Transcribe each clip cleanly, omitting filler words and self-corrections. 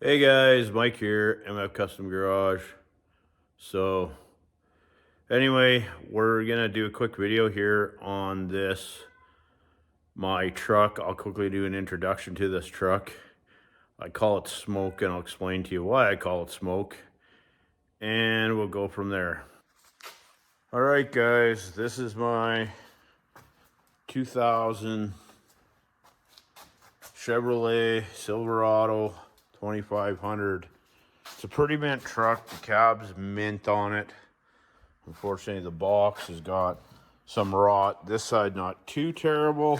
Hey guys, Mike here, MF Custom Garage. So anyway, we're gonna do a quick video here on my truck. I'll quickly do an introduction to this truck. I call it Smoke, and I'll explain to you why I call it Smoke, and we'll go from there. All right guys, this is my 2000 Chevrolet Silverado 2500. It's a pretty mint truck. The cab's mint on it. Unfortunately, the box has got some rot. This side not too terrible,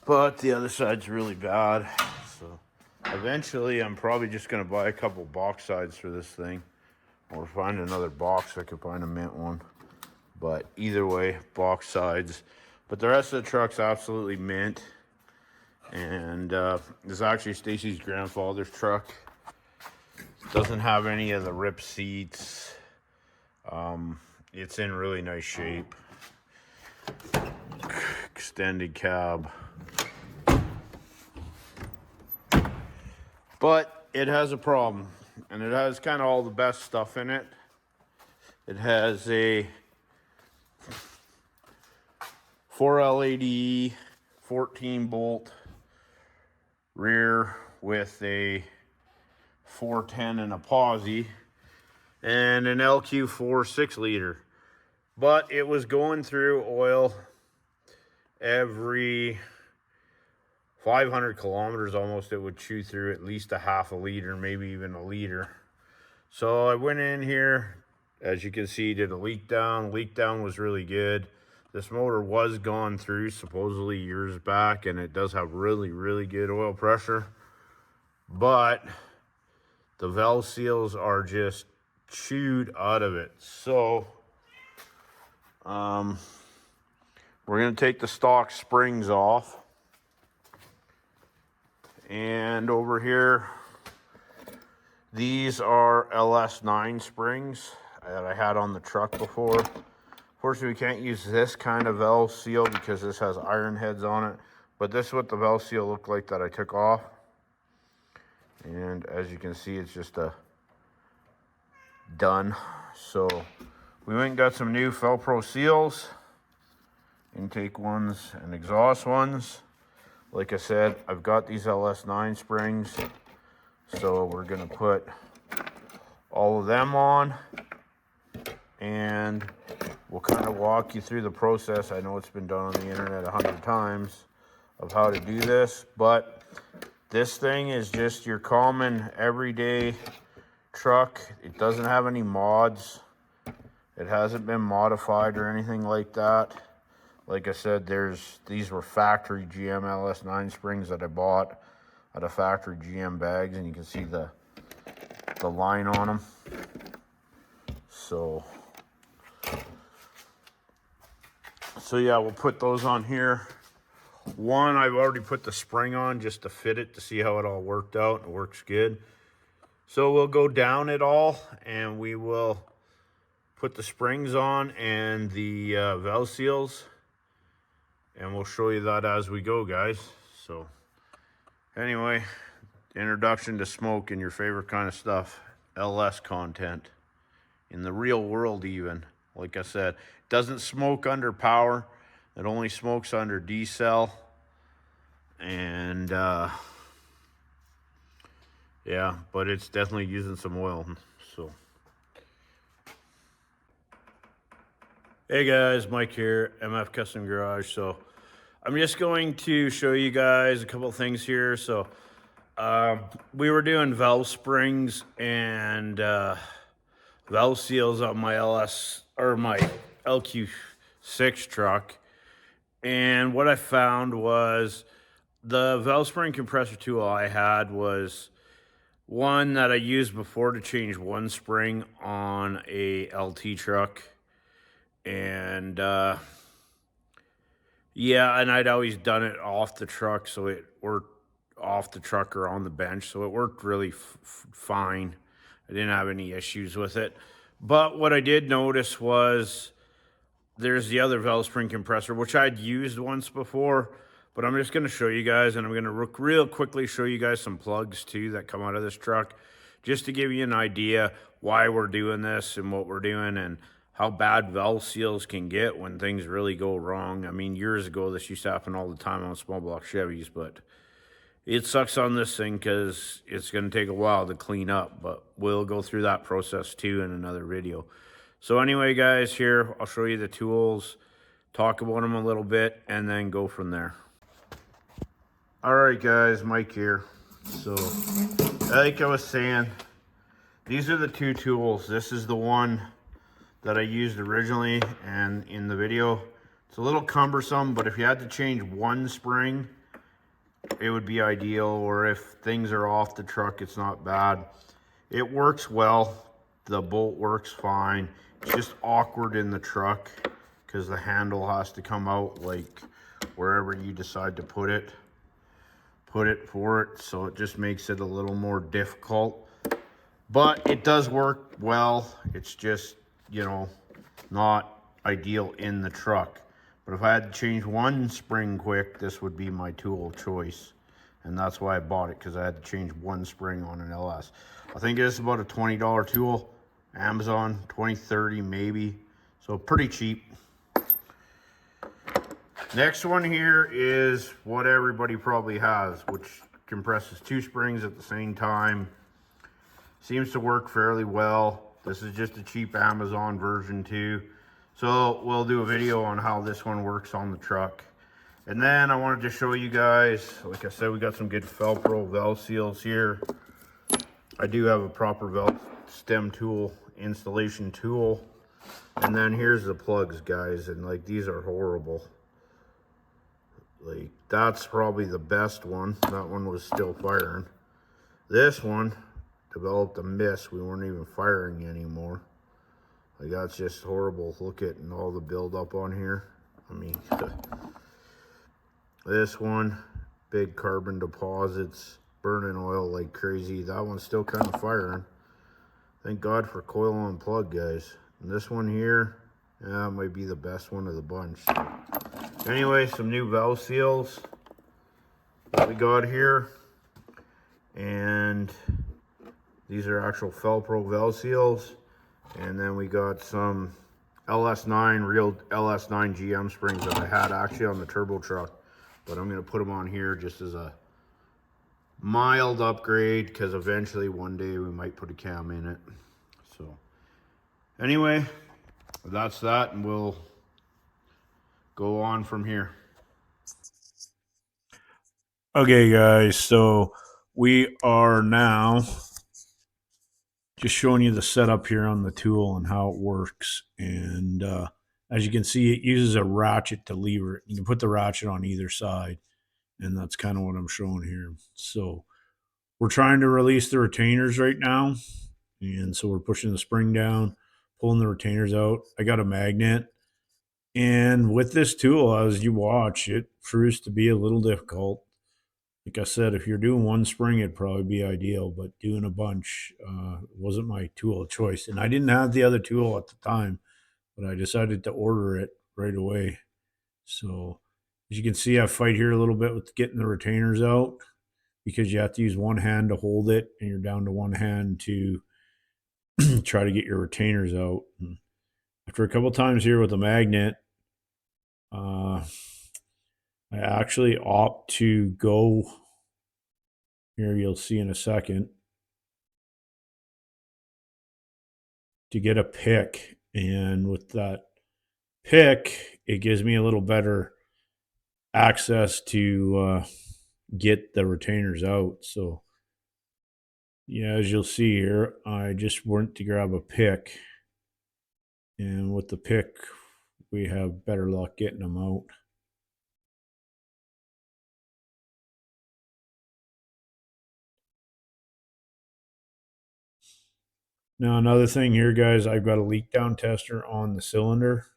but the other side's really bad. So eventually I'm probably just going to buy a couple box sides for this thing, or find another box if I could find a mint one. But either way, box sides. But the rest of the truck's absolutely mint. And this is actually Stacy's grandfather's truck. Doesn't have any of the ripped seats. It's in really nice shape. Extended cab. But it has a problem. And it has kind of all the best stuff in it. It has a 4LADE 14 bolt rear with a 410 and a posi and an LQ4 6-liter, but it was going through oil every 500 kilometers almost. It would chew through at least a half a liter, maybe even a liter. So I went in here, as you can see, did a leak down. Leak down was really good. This motor was gone through supposedly years back, and it does have really good oil pressure, but the valve seals are just chewed out of it. So we're going to take the stock springs off. And over here, these are LS9 springs that I had on the truck before. Unfortunately, we can't use this kind of valve seal because this has iron heads on it. But this is what the valve seal looked like that I took off. And as you can see, it's just done. So we went and got some new Felpro seals, intake ones and exhaust ones. Like I said, I've got these LS9 springs, so we're gonna put all of them on, and we'll kind of walk you through the process. I know it's been done on the internet 100 times of how to do this, but this thing is just your common everyday truck. It doesn't have any mods. It hasn't been modified or anything like that. Like I said, these were factory GM LS9 springs that I bought out of factory GM bags, and you can see the line on them. So yeah, we'll put those on here. One, I've already put the spring on just to fit it to see how it all worked out. It works good. So we'll go down it all, and we will put the springs on and the valve seals, and we'll show you that as we go, guys. So anyway, introduction to Smoke and your favorite kind of stuff. LS content in the real world even. Like I said, it doesn't smoke under power. It only smokes under D-cell. And yeah, but it's definitely using some oil. So hey guys, Mike here, MF Custom Garage. So I'm just going to show you guys a couple things here. So we were doing valve springs and valve seals on my my LQ6 truck, and what I found was the valve spring compressor tool I had was one that I used before to change one spring on a LT truck, and yeah, and I'd always done it off the truck, so it worked off the truck or on the bench, so it worked really fine. I didn't have any issues with it. But what I did notice was there's the other valve spring compressor, which I'd used once before, But I'm just going to show you guys, and I'm going to real quickly show you guys some plugs too that come out of this truck, just to give you an idea why we're doing this and what we're doing and how bad valve seals can get when things really go wrong. I mean, years ago, this used to happen all the time on small block Chevys, but it sucks on this thing because it's going to take a while to clean up, but we'll go through that process too in another video. So anyway, guys, here, I'll show you the tools, talk about them a little bit, and then go from there. All right, guys, Mike here. So, like I was saying, these are the two tools. This is the one that I used originally and in the video. It's a little cumbersome, but if you had to change one spring, it would be ideal. Or if things are off the truck, it's not bad. It works well. The bolt works fine. It's just awkward in the truck because the handle has to come out like wherever you decide to put it for it, so it just makes it a little more difficult, but it does work well. It's just, you know, not ideal in the truck. But if I had to change one spring quick, this would be my tool of choice, and that's why I bought it, because I had to change one spring on an LS. I think it's about a $20 tool, Amazon, 20, 30 maybe, so pretty cheap. Next one here is what everybody probably has, which compresses two springs at the same time. Seems to work fairly well. This is just a cheap Amazon version too. So we'll do a video on how this one works on the truck. And then I wanted to show you guys, like I said, we got some good Velcro valve seals here. I do have a proper valve stem tool, installation tool. And then here's the plugs, guys, and like these are horrible. Like, that's probably the best one. That one was still firing. This one developed a miss. We weren't even firing anymore. Like, that's just horrible. Look at all the buildup on here. I mean, this one, big carbon deposits, burning oil like crazy. That one's still kind of firing. Thank God for coil on plug, guys. And this one here, yeah, might be the best one of the bunch. So. Anyway, some new valve seals that we got here, and these are actual Velcro valve seals. And then we got some LS9, real LS9 GM springs that I had actually on the turbo truck, but I'm going to put them on here just as a mild upgrade, because eventually one day we might put a cam in it. So anyway, that's that, and we'll go on from here. Okay, guys, so we are now just showing you the setup here on the tool and how it works. And as you can see, it uses a ratchet to lever it. You can put the ratchet on either side, and that's kind of what I'm showing here. So we're trying to release the retainers right now, and so we're pushing the spring down, pulling the retainers out. I got a magnet. And with this tool, as you watch, it proves to be a little difficult. Like I said, if you're doing one spring, it'd probably be ideal, but doing a bunch wasn't my tool of choice. And I didn't have the other tool at the time, but I decided to order it right away. So as you can see, I fight here a little bit with getting the retainers out, because you have to use one hand to hold it, and you're down to one hand to try to get your retainers out. And after a couple times here with the magnet, I actually opt to go here. You'll see in a second, to get a pick, and with that pick, it gives me a little better access to get the retainers out. So yeah, as you'll see here, I just went to grab a pick, and with the pick, we have better luck getting them out. Now, another thing here, guys, I've got a leak down tester on the cylinder,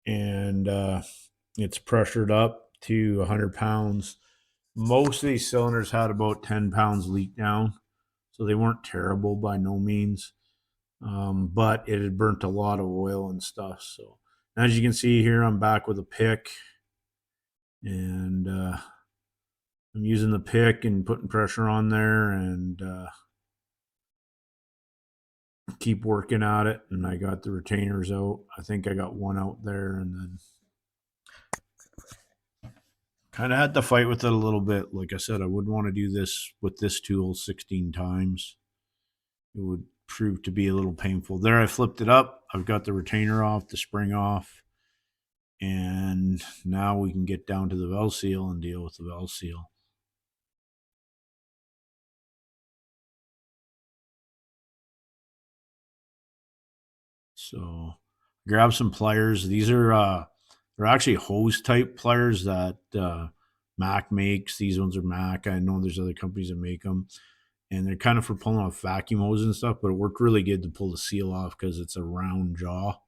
and it's pressured up to 100 pounds. Most of these cylinders had about 10 pounds leak down, so they weren't terrible by no means, but it had burnt a lot of oil and stuff. So as you can see here, I'm back with a pick, And I'm using the pick and putting pressure on there, and keep working at it. And I got the retainers out. I think I got one out there, and then kind of had to fight with it a little bit. Like I said, I wouldn't want to do this with this tool 16 times. It would prove to be a little painful. There, I flipped it up. I've got the retainer off, the spring off, and now we can get down to the valve seal and deal with the valve seal. So grab some pliers. These are they're actually hose type pliers that Mac makes. These ones are Mac. I know there's other companies that make them, and they're kind of for pulling off vacuum hoses and stuff. But it worked really good to pull the seal off because it's a round jaw.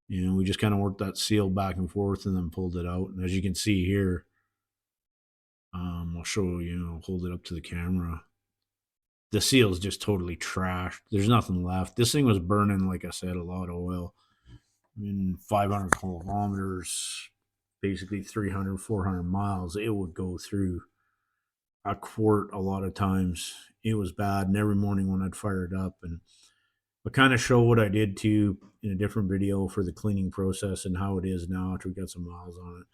You know, we just kind of worked that seal back and forth and then pulled it out. And as you can see here, I'll show you. Know, hold it up to the camera. The seal is just totally trashed. There's nothing left. This thing was burning, like I said, a lot of oil. In 500 kilometers, basically 300, 400 miles, it would go through a quart a lot of times. It was bad. And every morning when I'd fire it up, and I kind of show what I did to in a different video for the cleaning process and how it is now after we got some miles on it.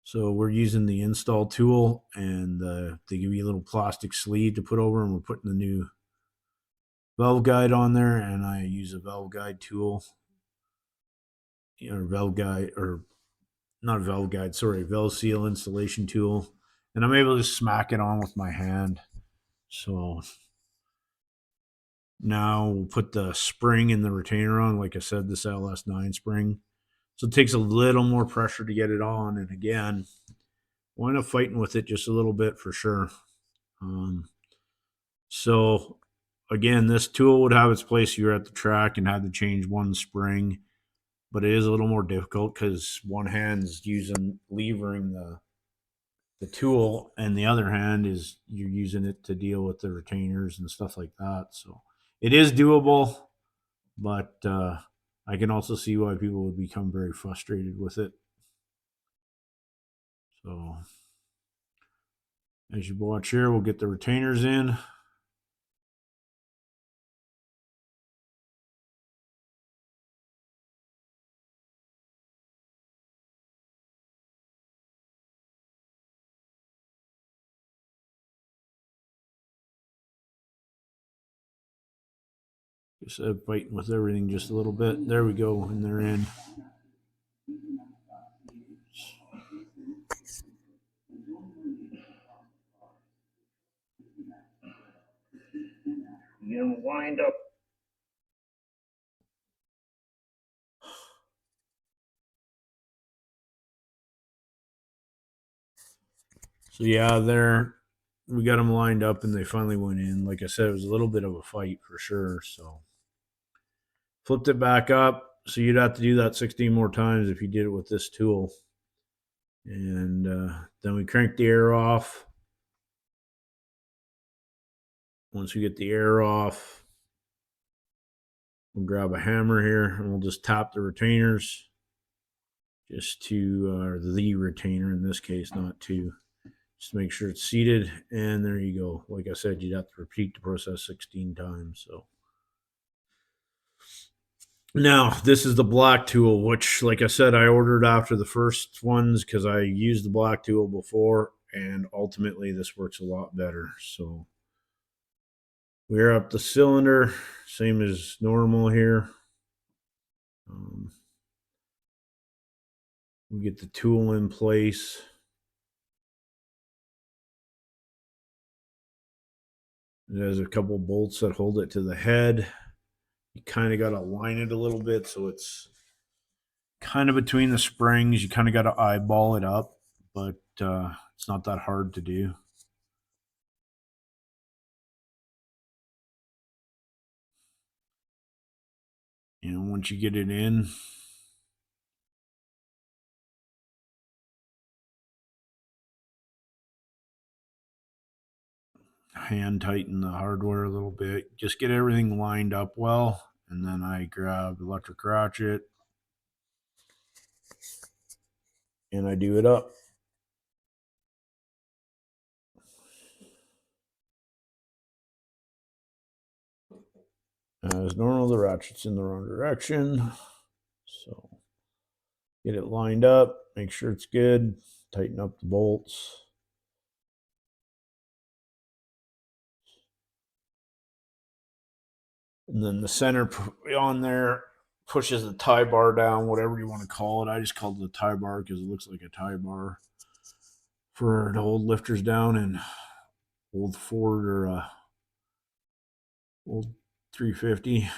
So we're using the install tool, and they give you a little plastic sleeve to put over, and we're putting the new valve guide on there, and I use a valve guide tool, or valve guide, or not valve guide, sorry, valve seal installation tool, and I'm able to smack it on with my hand. So now we'll put the spring and the retainer on, like I said, this LS9 spring. So it takes a little more pressure to get it on, and again, wind up fighting with it just a little bit for sure. Um, so again, this tool would have its place if you're at the track and had to change one spring, but it is a little more difficult because one hand's using levering the tool, and the other hand is you're using it to deal with the retainers and stuff like that. So it is doable, but I can also see why people would become very frustrated with it. So as you watch here, we'll get the retainers in. Just fighting with everything just a little bit. There we go, and they're in. Get them lined up. So yeah, there we got them lined up, and they finally went in. Like I said, it was a little bit of a fight for sure. So flipped it back up. So you'd have to do that 16 more times if you did it with this tool. And then we crank the air off. Once we get the air off, we'll grab a hammer here and we'll just tap the retainers, just to, or the retainer in this case, not to, just to make sure it's seated. And there you go. Like I said, you'd have to repeat the process 16 times. So now this is the black tool, which, like I said, I ordered after the first ones because I used the black tool before, and ultimately this works a lot better. So we're up the cylinder, same as normal here. We get the tool in place. There's a couple bolts that hold it to the head. You kind of got to line it a little bit so it's kind of between the springs. You kind of got to eyeball it up, but it's not that hard to do. You know, once you get it in, hand tighten the hardware a little bit. Just get everything lined up well, and then I grab the electric ratchet. and I do it up. As normal, the ratchet's in the wrong direction. So get it lined up, make sure it's good, tighten up the bolts. And then the center on there pushes the tie bar down, whatever you want to call it. I just called it a tie bar because it looks like a tie bar for to hold lifters down in old Ford or old 350.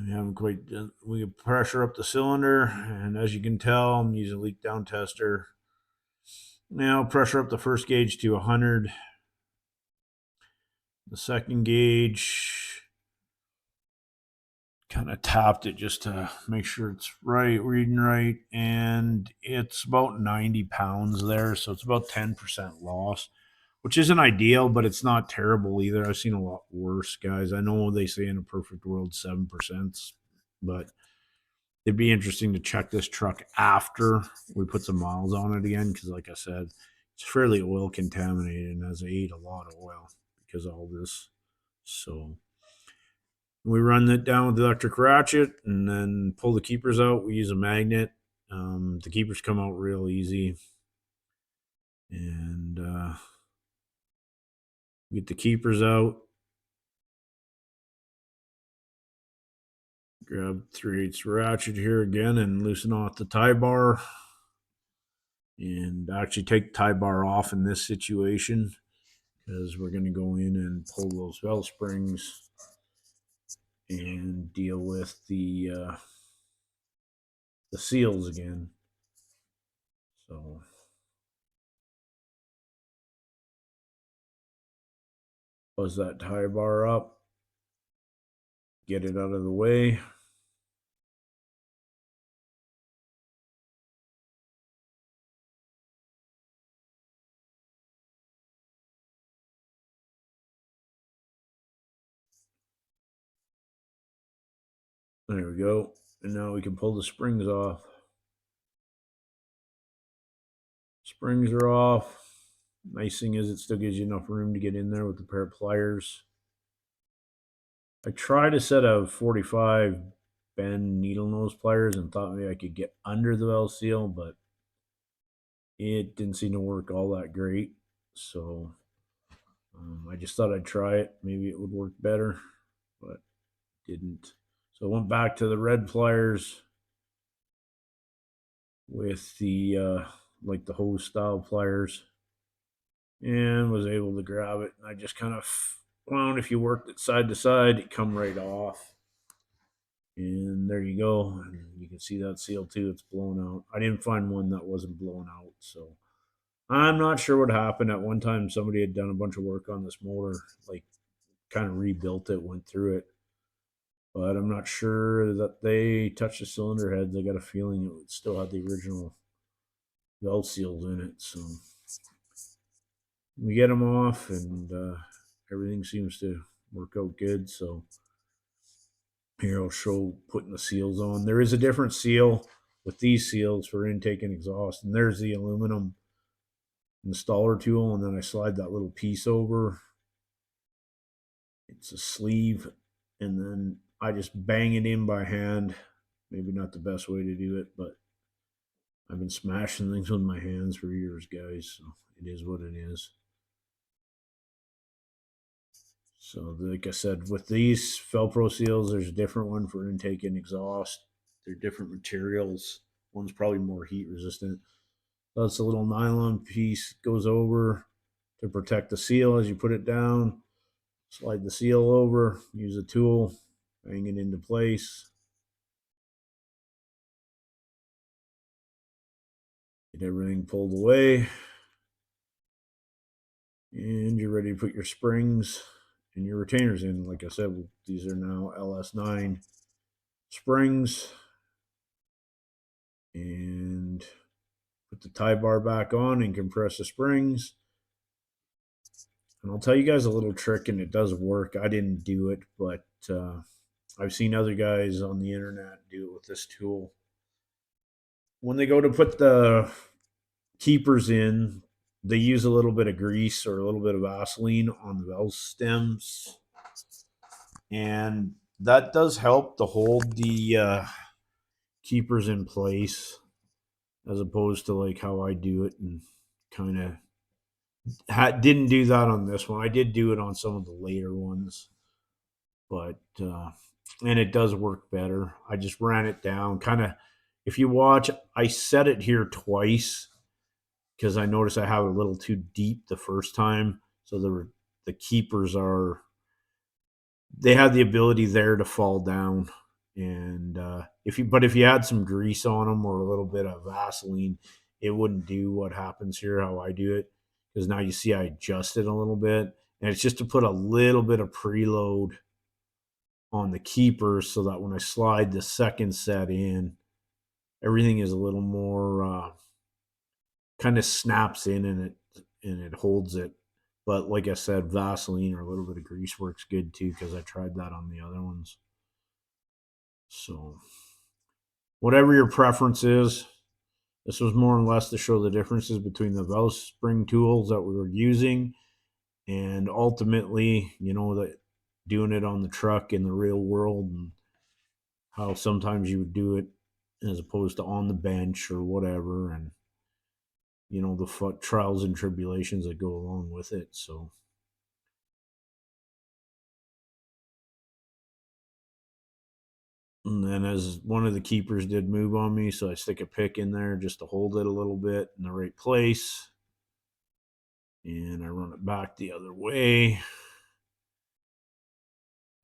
We haven't quite. We pressure up the cylinder, and as you can tell, I'm using a leak down tester. Now pressure up the first gauge to 100. The second gauge, kind of tapped it just to make sure it's right, reading right, and it's about 90 pounds there, so it's about 10% loss, which isn't ideal, but it's not terrible either. I've seen a lot worse, guys. I know they say in a perfect world 7%, but it'd be interesting to check this truck after we put some miles on it again, because like I said, it's fairly oil contaminated and has ate a lot of oil because of all this. So we run it down with the electric ratchet and then pull the keepers out. We use a magnet. The keepers come out real easy. And get the keepers out. Grab 3/8 ratchet here again and loosen off the tie bar. And actually take the tie bar off in this situation because we're going to go in and pull those valve springs and deal with the seals again. So buzz that tie bar up, get it out of the way. There we go. And now we can pull the springs off. Springs are off. Nice thing is it still gives you enough room to get in there with a pair of pliers. I tried a set of 45 bend needle nose pliers and thought maybe I could get under the valve seal, but it didn't seem to work all that great. So I just thought I'd try it. Maybe it would work better, but it didn't. So I went back to the red pliers with the like the hose style pliers and was able to grab it. And I just kind of found if you worked it side to side, it come right off. And there you go. And you can see that seal too. It's blown out. I didn't find one that wasn't blown out. So I'm not sure what happened. At one time, somebody had done a bunch of work on this motor, like kind of rebuilt it, went through it. But I'm not sure that they touched the cylinder heads. I got a feeling it still had the original valve seals in it. So we get them off, and everything seems to work out good. So here I'll show putting the seals on. There is a different seal with these seals for intake and exhaust, and there's the aluminum installer tool, and then I slide that little piece over. It's a sleeve, and then I just bang it in by hand. Maybe not the best way to do it, but I've been smashing things with my hands for years, guys. So it is what it is. So, like I said, with these Felpro seals, there's a different one for intake and exhaust. They're different materials. One's probably more heat resistant. That's a little nylon piece goes over to protect the seal as you put it down. Slide the seal over, use a tool, bang it into place. Get everything pulled away. And you're ready to put your springs and your retainers in. Like I said, these are now LS9 springs. And put the tie bar back on and compress the springs. And I'll tell you guys a little trick, and it does work. I didn't do it, but I've seen other guys on the internet do it with this tool. when they go to put the keepers in, they use a little bit of grease or a little bit of Vaseline on the valve stems, and that does help to hold the keepers in place, as opposed to like how I do it and kind of didn't do that on this one. I did do it on some of the later ones, but and it does work better. I just ran it down kind of. If you watch, I set it here twice because I noticed I have it a little too deep the first time. So the keepers are, they have the ability there to fall down, and if you had some grease on them or a little bit of Vaseline, it wouldn't do what happens here how I do it, because now you see I adjust it a little bit, and it's just to put a little bit of preload on the keepers so that when I slide the second set in, everything is a little more kind of snaps in, and it holds it. But like I said, Vaseline or a little bit of grease works good too, because I tried that on the other ones. So whatever your preference is, this was more or less to show the differences between the valve spring tools that we were using, and ultimately, that doing it on the truck in the real world, and how sometimes you would do it as opposed to on the bench or whatever, and the trials and tribulations that go along with it. So, and then as one of the keepers did move on me, so I stick a pick in there just to hold it a little bit in the right place, and I run it back the other way,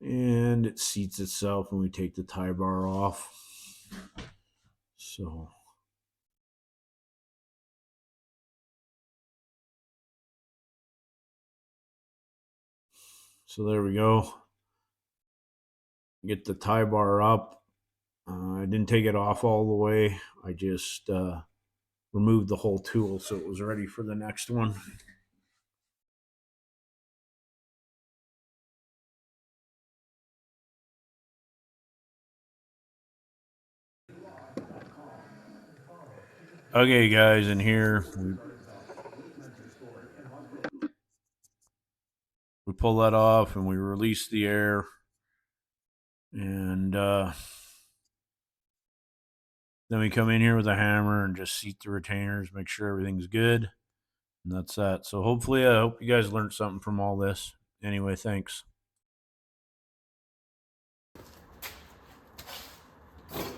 and it seats itself when we take the tie bar off. So there we go. Get the tie bar up. I didn't take it off all the way. I just removed the whole tool so it was ready for the next one. Okay, guys, in here we pull that off and we release the air, and then we come in here with a hammer and just seat the retainers, make sure everything's good, and that's that. So hopefully, I hope you guys learned something from all this. Anyway, thanks.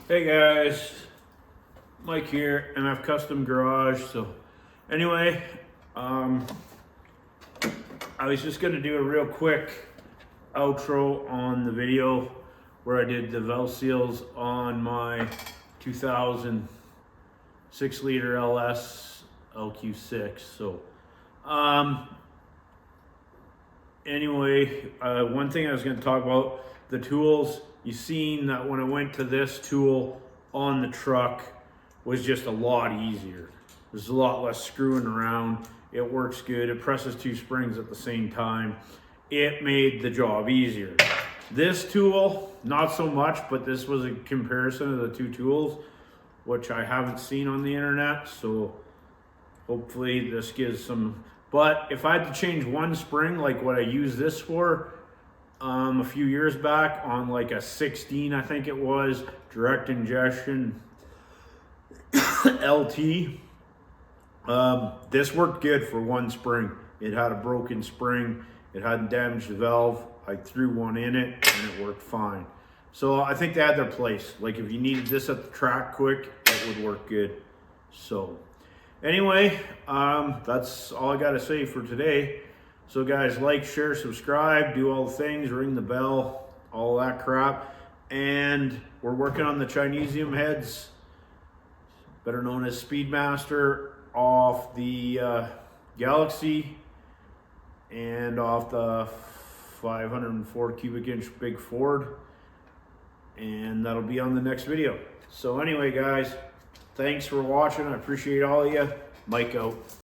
Hey guys, Mike here, MF Custom Garage. So anyway, I was just gonna do a real quick outro on the video where I did the valve seals on my 2000 6-liter LS LQ6. So anyway, one thing I was going to talk about, the tools. You seen that when I went to this tool on the truck was just a lot easier. There's a lot less screwing around. It works good. It presses 2 springs at the same time. It made the job easier. This tool, not so much, but this was a comparison of the 2 tools, which I haven't seen on the internet. So hopefully this gives some, but if I had to change one spring, like what I used this for, a few years back on like a 16, I think it was, direct injection LT, this worked good for one spring. It had a broken spring. It hadn't damaged the valve. I threw one in it and it worked fine. So I think they had their place. Like if you needed this at the track quick, it would work good. So anyway, that's all I got to say for today. So guys, like, share, subscribe, do all the things, ring the bell, all that crap. And we're working on the Chinesium heads, better known as Speedmaster, off the Galaxy and off the 504 cubic inch big Ford. And that'll be on the next video. So anyway, guys, thanks for watching. I appreciate all of you. Mike out.